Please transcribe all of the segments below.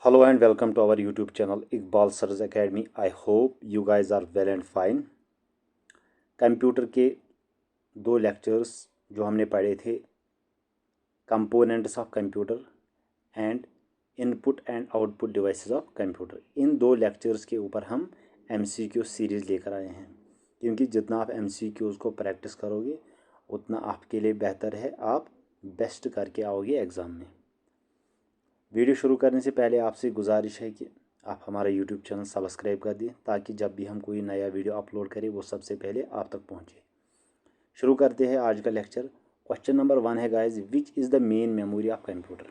Hello and welcome to our YouTube channel Iqbal Sir's Academy. I hope you guys are well and fine. Computer के दो lectures जो हमने पढ़े थे, components of computer and input and output devices of computer, इन दो lectures के ऊपर हम MCQ सीरीज़ लेकर आए हैं। क्योंकि जितना आप MCQs को प्रैक्टिस करोगे उतना आपके लिए बेहतर है, आप बेस्ट करके आओगे एग्ज़ाम में। वीडियो शुरू करने से पहले आपसे गुजारिश है कि आप हमारा यूट्यूब चैनल सब्सक्राइब कर दें ताकि जब भी हम कोई नया वीडियो अपलोड करें वो सबसे पहले आप तक पहुंचे। शुरू करते हैं आज का लेक्चर। क्वेश्चन नंबर 1 है guys, which is the main memory of computer.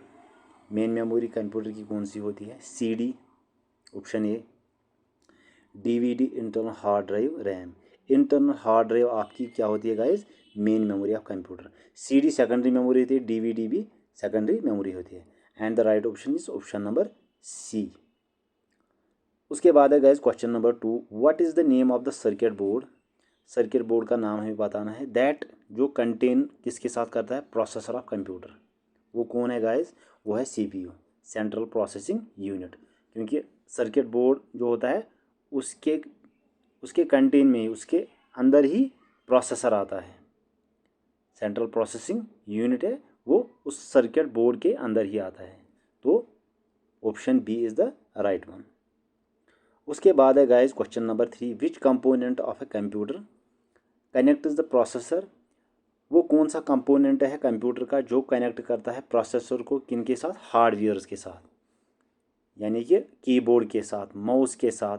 Main memory computer की कौन सी होती है? CD option A, DVD internal hard drive, RAM. Internal hard drive आपकी क्या होती है guys? Main memory of computer. CD secondary memory होती है, DVD भी सेकेंडरी मेमोरी होती है। And the right option is option number C. उसके बाद है guys question number 2, what is the name of the circuit board. Circuit board का नाम हमें बताना है। दैट जो कंटेन किसके साथ करता है? Processor of computer. वो कौन है गाइस? वो है CPU, सेंट्रल प्रोसेसिंग यूनिट। क्योंकि सर्किट बोर्ड जो होता है उसके उसके कंटेन में ही, उसके अंदर ही प्रोसेसर आता है। सेंट्रल प्रोसेसिंग यूनिट है वो उस सर्किट बोर्ड के अंदर ही आता है। तो option B is the right one. उसके बाद है guys question number 3, which component of a computer connects the processor. वो कौन सा कंपोनेंट है कंप्यूटर का जो कनेक्ट करता है प्रोसेसर को किन के साथ? हार्डवेयर के साथ, यानी कि कीबोर्ड के साथ, माउस के साथ,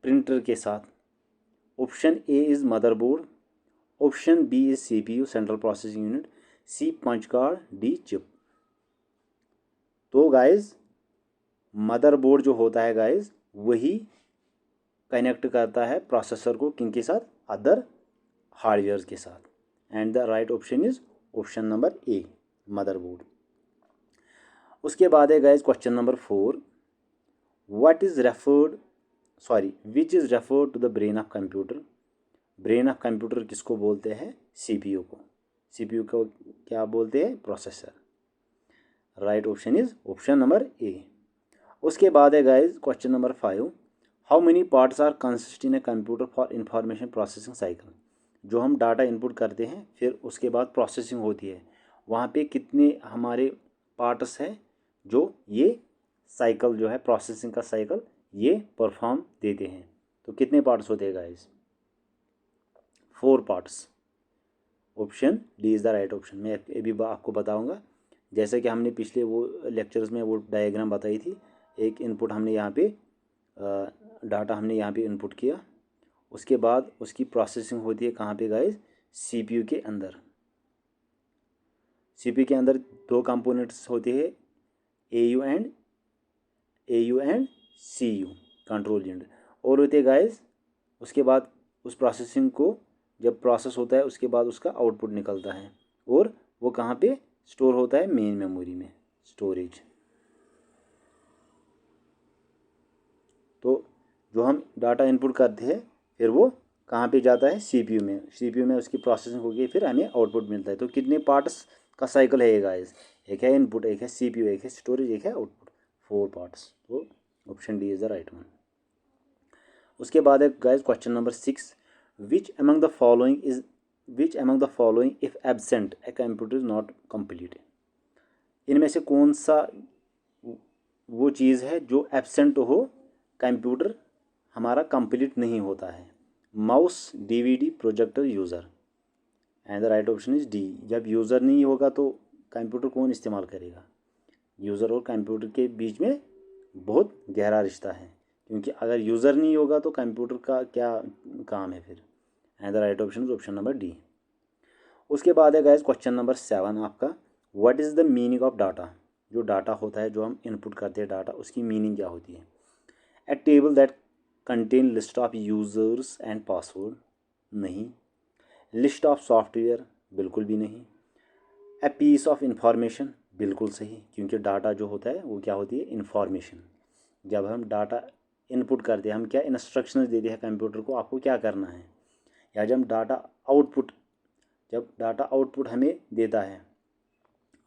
प्रिंटर के साथ। Option A is motherboard, option B is CPU central processing unit, C punch card, D chip. तो गाइस मदरबोर्ड जो होता है गाइस वही कनेक्ट करता है प्रोसेसर को किन के साथ? अदर हार्डवेयर के साथ। And the right option is option number A, motherboard. उसके बाद है guys question number 4, what is referred which is referred to the brain of computer. Brain of computer किसको बोलते हैं? CPU को। CPU को क्या बोलते हैं? Processor. Right option is option number A. उसके बाद है guys question number 5, how many parts are consist in a computer for information processing cycle. जो हम डाटा इनपुट करते हैं फिर उसके बाद प्रोसेसिंग होती है, वहाँ पे कितने हमारे पार्ट्स हैं जो ये साइकिल जो है प्रोसेसिंग का साइकिल ये परफॉर्म देते हैं। तो कितने पार्ट्स होते हैं guys? 4 parts. Option D is the right option. मैं अभी आपको बताऊंगा, जैसे कि हमने पिछले वो लेक्चर्स में वो डायग्राम बताई थी। एक इनपुट हमने यहाँ पे डाटा हमने यहाँ पे इनपुट किया, उसके बाद उसकी प्रोसेसिंग होती है कहाँ पे गाइस? CPU के अंदर। CPU के अंदर दो कंपोनेंट्स होते हैं, AU and CU control unit, और होते हैं गाइस उसके बाद उस प्रोसेसिंग को जब प्रोसेस होता है उसके बाद उसका आउटपुट निकलता है और वो कहाँ पे स्टोर होता है? मेन मेमोरी में, स्टोरेज। तो जो हम डाटा इनपुट करते हैं फिर वो कहाँ पे जाता है? CPU में। CPU में उसकी प्रोसेसिंग होगी, फिर हमें आउटपुट मिलता है। तो कितने पार्ट्स का साइकिल है ये गाइस? एक है इनपुट, एक है CPU, एक है स्टोरेज, एक है आउटपुट। 4 पार्ट्स। तो option D is the right one. उसके बाद है guys question number 6, which among the following if absent a computer is not complete. इनमें से कौन सा वो चीज़ है जो एब्सेंट हो, कंप्यूटर हमारा कंप्लीट नहीं होता है? Mouse, DVD, projector, user. And the right option is D. जब यूज़र नहीं होगा तो कंप्यूटर कौन इस्तेमाल करेगा? यूज़र और कंप्यूटर के बीच में बहुत गहरा रिश्ता है, क्योंकि अगर यूज़र नहीं होगा तो कंप्यूटर का क्या काम है फिर? And the right option is option number D. उसके बाद है गाइस क्वेश्चन नंबर 7 आपका, what is the meaning of data. जो डाटा होता है, जो हम इनपुट करते हैं डाटा, उसकी मीनिंग क्या होती है? A table that contain list of users and password, नहीं। लिस्ट ऑफ सॉफ्टवेयर, बिल्कुल भी नहीं। ए पीस ऑफ इंफॉर्मेशन, बिल्कुल सही, क्योंकि डाटा जो होता है वो क्या होती है? इंफॉर्मेशन। जब हम डाटा इनपुट करते हैं, हम क्या इंस्ट्रक्शंस देते हैं कंप्यूटर को, आपको क्या करना है। या जब डाटा आउटपुट हमें देता है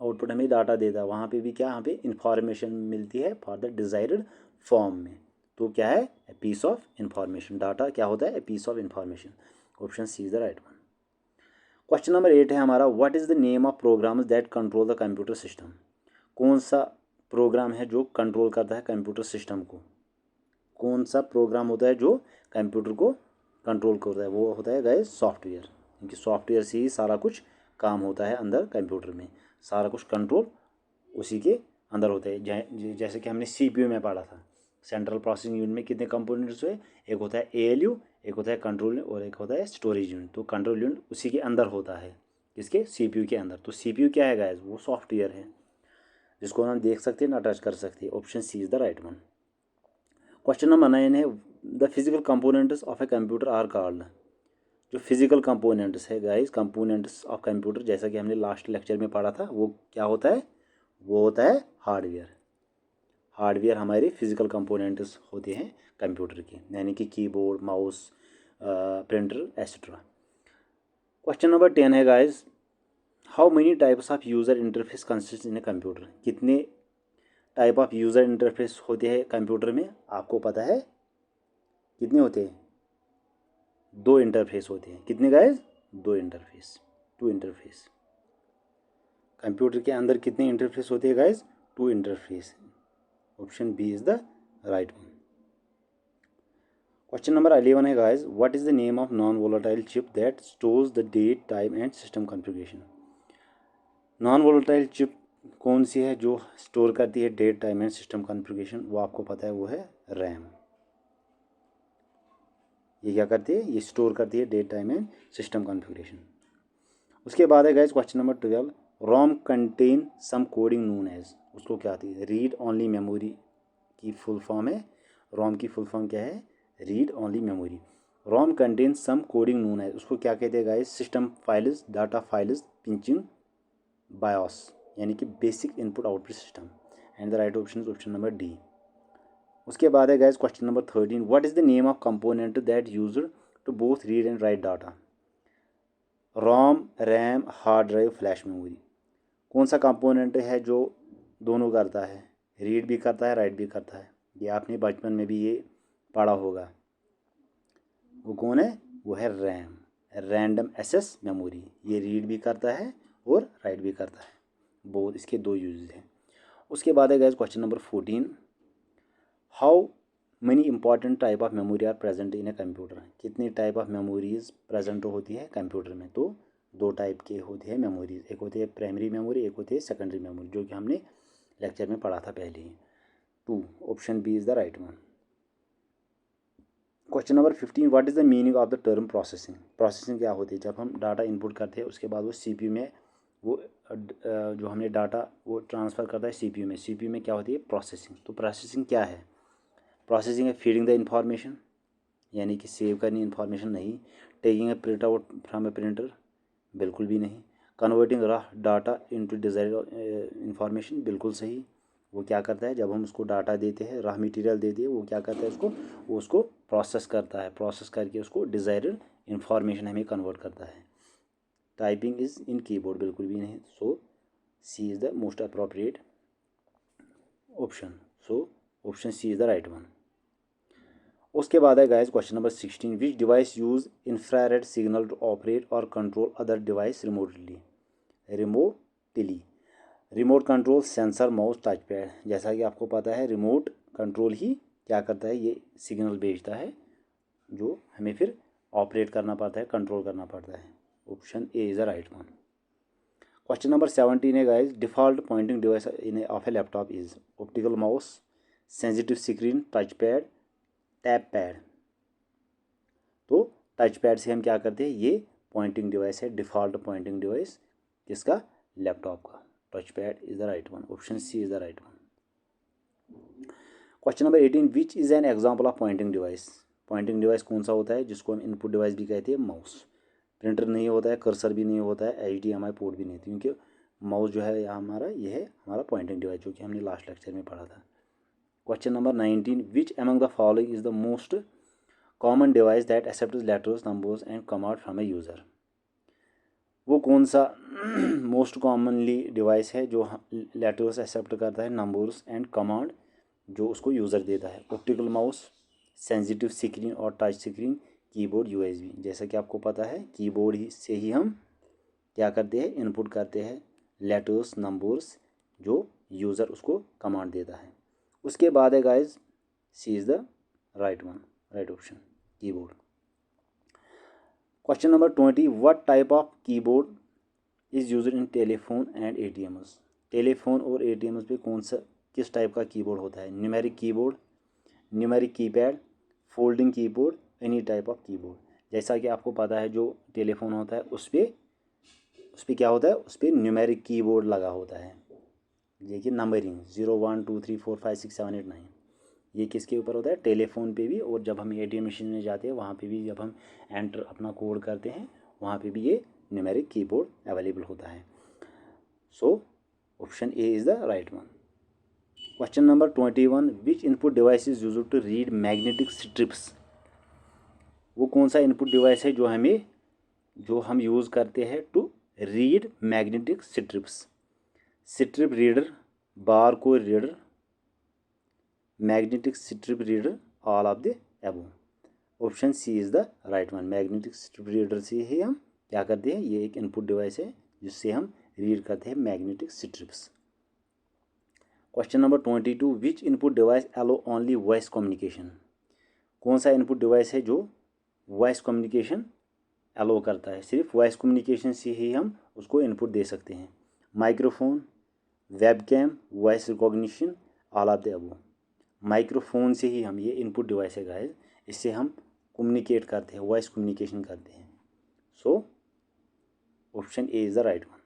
आउटपुट हमें डाटा देता है, वहाँ पे भी क्या, यहाँ पे इंफॉर्मेशन मिलती है फॉर द डिज़ायर्ड फॉर्म में। तो क्या है, a piece of information. Data क्या होता है, a piece of information. Option C is the right one. Question number 8 है हमारा, what is the name of programs that control the computer system. कौन सा प्रोग्राम है जो कंट्रोल करता है कंप्यूटर सिस्टम को। कौन सा प्रोग्राम होता है जो कंप्यूटर को कंट्रोल करता है, वो होता है गाइस सॉफ्टवेयर, क्योंकि सॉफ्टवेयर से ही सारा कुछ काम होता है अंदर कंप्यूटर में, सारा कुछ कंट्रोल उसी के अंदर होता है। जैसे कि हमने सीपीयू में पढ़ा था, सेंट्रल प्रोसेसिंग यूनिट में कितने कंपोनेंट्स हुए, एक होता है एएलयू, एक होता है कंट्रोल और एक होता है स्टोरेज यूनिट। तो कंट्रोल यूनिट उसी के अंदर होता है, इसके सीपीयू के अंदर। तो सीपीयू क्या है गाइस, वो सॉफ्टवेयर है जिसको हम देख सकते हैं ना टच कर सकते हैं। Option C is the right one. Question number 9 है, the physical components of a computer are called. जो फिजिकल कंपोनेंट्स है गाइस, कंपोनेंट्स ऑफ कंप्यूटर, जैसा कि हमने लास्ट लेक्चर में पढ़ा था, वो क्या होता है, वो होता है हार्डवेयर। हार्डवेयर हमारे फिजिकल कंपोनेंट्स होते हैं कंप्यूटर के, यानी कि keyboard, mouse, printer etcetera. Question number 10 है guys, how many types of user interface consist in a computer. कितने टाइप ऑफ यूज़र इंटरफेस होते हैं कंप्यूटर में, आपको पता है कितने होते हैं, 2 इंटरफेस होते हैं। कितने गाइस, 2 इंटरफेस, 2 इंटरफेस। कंप्यूटर के अंदर कितने इंटरफेस होते हैं guys, 2 interface. Option B is the right one. Question number 11 है guys, what is the name of non volatile chip that stores the date, time and system configuration. Non volatile chip कौन सी है जो store करती है date, time and system configuration, वो आपको पता है, वो है रैम। ये क्या करती है, ये स्टोर करती है date, time and system configuration. उसके बाद है guys question number 12, ROM contain some coding known as. उसको क्या आती है, रीड ओनली मेमोरी की फुल फॉर्म है। रोम की फुल फॉर्म क्या है, read only memory. ROM contain some coding known as, उसको क्या कहते हैं guys, system files, data files, पिंचिंग बायोस, यानी कि basic input output system. And the right option is option number D. उसके बाद है guys question number 13, what is the name of component that used to both read and write data. ROM, RAM, hard drive, flash memory. कौन सा component है जो दोनों करता है, रीड भी करता है, राइट भी करता है। ये आपने बचपन में भी ये पढ़ा होगा। वो कौन है, वो है रैम, रैंडम एक्सेस मेमोरी। ये रीड भी करता है और राइट भी करता है, बहुत, इसके 2 यूज हैं। उसके बाद है guys question number 14, how many important type of memory are present in a computer. कितनी टाइप ऑफ मेमोरीज प्रेजेंट होती है कंप्यूटर में। तो 2 टाइप के होते हैं मेमोरीज, एक होती है प्राइमरी मेमोरी, एक होती है सेकेंडरी मेमोरी, जो कि हमने लेक्चर में पढ़ा था पहले ही। 2, option B is the right one. Question number 15, what is the meaning of the term processing. Processing क्या होती है, जब हम डाटा इनपुट करते हैं उसके बाद वो सीपीयू में, वो जो हमने डाटा वो ट्रांसफ़र करता है सीपीयू में, सीपीयू में क्या होती है, प्रोसेसिंग। तो प्रोसेसिंग क्या है, प्रोसेसिंग है फीडिंग द इंफॉर्मेशन, यानी कि सेव करनी इंफॉर्मेशन नहीं। Taking a print out from A printer, बिल्कुल भी नहीं। कन्वर्टिंग रह डाटा इनटू डिजायर्ड इंफॉर्मेशन, बिल्कुल सही। वो क्या करता है, जब हम उसको डाटा देते हैं, रॉ मटेरियल देते हैं, वो क्या करता है, उसको प्रोसेस करता है, प्रोसेस करके उसको डिजायर्ड इंफॉर्मेशन हमें कन्वर्ट करता है। टाइपिंग इज़ इन कीबोर्ड, बिल्कुल भी नहीं। So C is the most appropriate option. So option C is the right one. उसके बाद है guys question number 16, which device use infrared signal to operate और control other device remotely. Remote control sensor, mouse, touch pad. जैसा कि आपको पता है, remote control ही क्या करता है, ये सिग्नल भेजता है जो हमें फिर ऑपरेट करना पड़ता है, कंट्रोल करना पड़ता है। Option A is the right one. Question number 17 है guys, default pointing device in of a laptop is optical mouse, sensitive screen, touch pad, tap pad. तो टच पैड से हम क्या करते हैं, ये पॉइंटिंग डिवाइस है, डिफ़ॉल्ट पॉइंटिंग डिवाइस किसका, लैपटॉप का। Touch pad is the right one, option C is the right one. Question number 18, which is an example of pointing device. Pointing device कौन सा होता है, जिसको हम इनपुट डिवाइस भी कहते हैं, माउस। प्रिंटर नहीं होता है, कर्सर भी नहीं होता है, HDMI पोर्ट भी नहीं होती, क्योंकि माउस जो है हमारा, ये है हमारा पॉइंटिंग डिवाइस, जो कि हमने लास्ट लेक्चर में पढ़ा था। Question number 19, which among the following is the most common device that accepts letters, numbers and command from A user. वो कौन सा मोस्ट कॉमनली डिवाइस है जो लेटर्स एक्सेप्ट करता है, नंबर्स एंड कमांड जो उसको यूज़र देता है? ऑप्टिकल माउस, सेंसिटिव स्क्रीन और टच स्क्रीन, कीबोर्ड, यूएसबी। जैसा कि आपको पता है कीबोर्ड ही से ही हम क्या करते हैं, इनपुट करते हैं लेटर्स, नंबर्स जो यूज़र उसको कमांड देता है। उसके बाद है guys C is the right one, right option, keyboard. Question number 20, what type of keyboard is used in telephone and ATMs? Telephone और एटीएम्स पे कौन सा किस टाइप का कीबोर्ड होता है? Numeric keyboard, numeric keypad, folding keyboard, any type of keyboard. जैसा कि आपको पता है जो टेलीफोन होता है उस पर क्या होता है, उस पर न्यूमेरिक कीबोर्ड लगा होता है। देखिए नंबरिंग 0 1 2 3 4 5 6 7 8 9, ये किसके ऊपर होता है? टेलीफोन पे भी। और जब हम एटीएम मशीन में जाते हैं वहाँ पे भी जब हम एंटर अपना कोड करते हैं वहाँ पे भी ये न्यूमेरिक कीबोर्ड अवेलेबल होता है। So option A is the right one. Question number 21, which input device is used to read magnetic strips? वो कौन सा इनपुट डिवाइस है जो हम यूज़ करते हैं to read magnetic strips? Strip reader, bar code reader, magnetic strip reader, all of the above. Option C is the right one. Magnetic strip reader से ही हम क्या करते हैं, ये एक इनपुट डिवाइस है जिससे हम रीड करते हैं मैग्नेटिक स्ट्रिप्स। क्वेश्चन नंबर 22, विच इनपुट डिवाइस अलो ओनली वॉइस कम्युनिकेशन? कौन सा इनपुट डिवाइस है जो वॉइस कम्युनिकेशन अलो करता है? सिर्फ वॉइस कम्युनिकेशन से ही हम उसको इनपुट दे सकते हैं। Microphone, webcam, voice recognition, all of the above. Microphone से ही हम, ये इनपुट डिवाइस है गाइस, इससे हम कम्युनिकेट करते हैं, वॉइस कम्युनिकेशन करते हैं। So option A is the right one.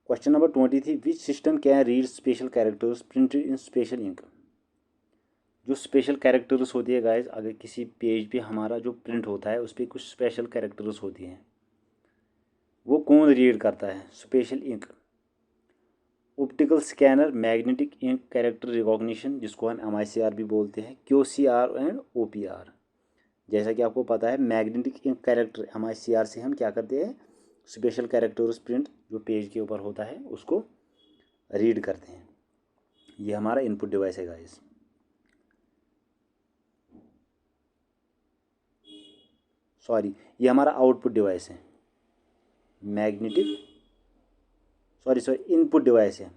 Question number 23, which system can read special characters printed in special ink? जो स्पेशल कैरेक्टर्स होती है गाइस, अगर किसी पेज पे हमारा जो प्रिंट होता है उस पर कुछ स्पेशल कैरेक्टर्स होती हैं, वो कौन रीड करता है? Special ink, optical scanner, magnetic ink character recognition जिसको हम MICR भी बोलते हैं, QCR एंड OPR। जैसा कि आपको पता है मैग्नेटिक इंक कैरेक्टर MICR से हम क्या करते हैं, स्पेशल कैरेक्टर्स प्रिंट जो पेज के ऊपर होता है उसको रीड करते हैं। ये हमारा इनपुट डिवाइस है गाइस। सॉरी, ये हमारा आउटपुट डिवाइस है। मैग्नेटिक इनपुट डिवाइस है,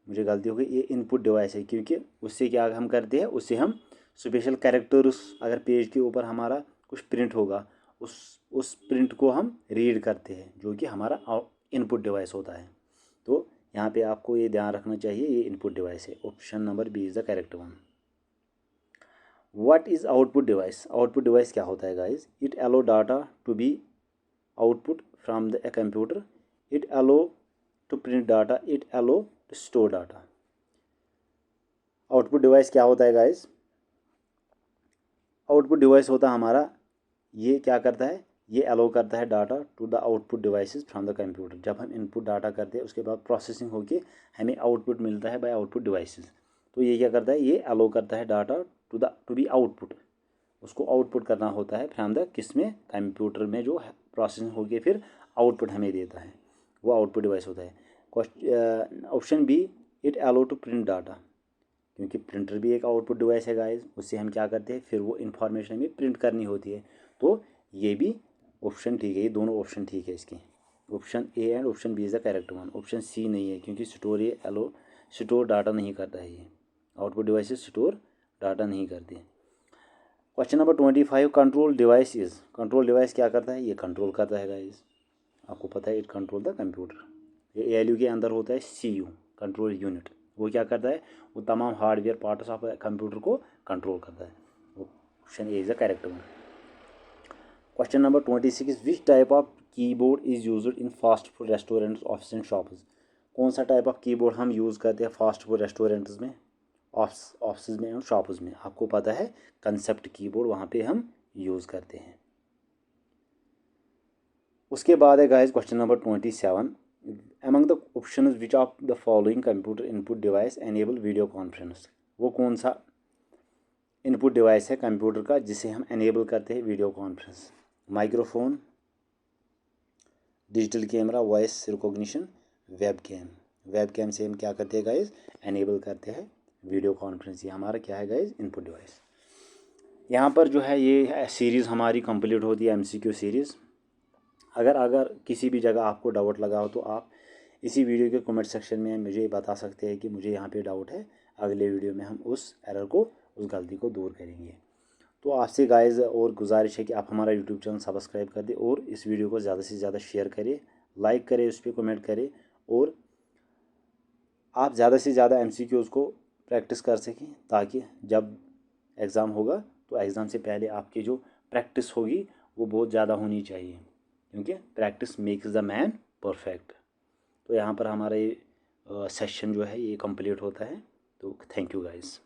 मुझे गलती हो गई, ये इनपुट डिवाइस है क्योंकि उससे क्या हम करते हैं, उससे हम स्पेशल कैरेक्टर्स, अगर पेज के ऊपर हमारा कुछ प्रिंट होगा उस प्रिंट को हम रीड करते हैं जो कि हमारा इनपुट डिवाइस होता है। तो यहाँ पे आपको ये ध्यान रखना चाहिए, ये इनपुट डिवाइस है। Option number B is the correct one. What is output device? Output device क्या होता है guys? It allow data to be output from the computer, it allow to print data, it allow to store data. Output device क्या होता है guys? Output device होता है हमारा, ये क्या करता है, ये अलो करता है data to the output devices from the computer. जब हम इनपुट डाटा करते हैं उसके बाद प्रोसेसिंग होके हमें आउटपुट मिलता है बाय आउटपुट डिवाइसेस। तो ये क्या करता है, ये अलो करता है डाटा टू बी आउटपुट, उसको आउटपुट करना होता है फ्रॉम द किस में, कंप्यूटर में, जो प्रोसेसिंग होके फिर आउटपुट हमें देता है, वो आउटपुट डिवाइस होता है। Option B, it allow to print data, क्योंकि प्रिंटर भी एक आउटपुट डिवाइस है गाइस, उससे हम क्या करते हैं, फिर वो इन्फॉर्मेशन हमें प्रिंट करनी होती है। तो ये भी ऑप्शन ठीक है, ये दोनों ऑप्शन ठीक है इसके। Option A and option B is the correct one. Option C नहीं है क्योंकि स्टोर डाटा नहीं करता है, ये आउटपुट डिवाइसेस स्टोर डाटा नहीं करते। Question number 25, control device is, control device क्या करता है? ये कंट्रोल करता है गाइस, आपको पता है, इट कंट्रोल द कंप्यूटर। ये ALU के अंदर होता है CU, कंट्रोल यूनिट। वो क्या करता है, वो तमाम हार्डवेयर पार्ट्स ऑफ कंप्यूटर को कंट्रोल करता है। Option A is the correct one. Question number 26, which type of keyboard is used in fast food restaurants, office and shops? कौन सा टाइप ऑफ कीबोर्ड हम यूज़ करते हैं फास्ट फूड रेस्टोरेंट्स में, office में और शॉप्स में? आपको पता है कंसेप्ट कीबोर्ड वहाँ पे हम यूज़ करते हैं। उसके बाद है guys question number 27, among the options which of the following computer input device enable video conference? वो कौन सा इनपुट डिवाइस है कंप्यूटर का जिसे हम एनेबल करते हैं video conference? Microphone, digital camera, voice recognition, webcam से हम क्या करते हैं गाइस, एनेबल करते हैं वीडियो कॉन्फ्रेंस। ये हमारा क्या है गाइस, इनपुट डिवाइस। यहाँ पर जो है ये सीरीज़ हमारी कंप्लीट होती है, MCQ सीरीज़। अगर किसी भी जगह आपको डाउट लगा हो तो आप इसी वीडियो के कमेंट सेक्शन में मुझे बता सकते हैं कि मुझे यहाँ पे डाउट है। अगले वीडियो में हम उस एरर को, उस गलती को दूर करेंगे। तो आपसे गाइस और गुजारिश है कि आप हमारा यूट्यूब चैनल सब्सक्राइब कर दें और इस वीडियो को ज़्यादा से ज़्यादा शेयर करें, लाइक करें, उस पर कमेंट करें, और आप ज़्यादा से ज़्यादा MCQs को प्रैक्टिस कर सकें, ताकि जब एग्ज़ाम होगा तो एग्ज़ाम से पहले आपकी जो प्रैक्टिस होगी वो बहुत ज़्यादा होनी चाहिए, क्योंकि practice makes the man perfect. तो यहाँ पर हमारा ये सेशन जो है ये कंप्लीट होता है। तो थैंक यू गाइस।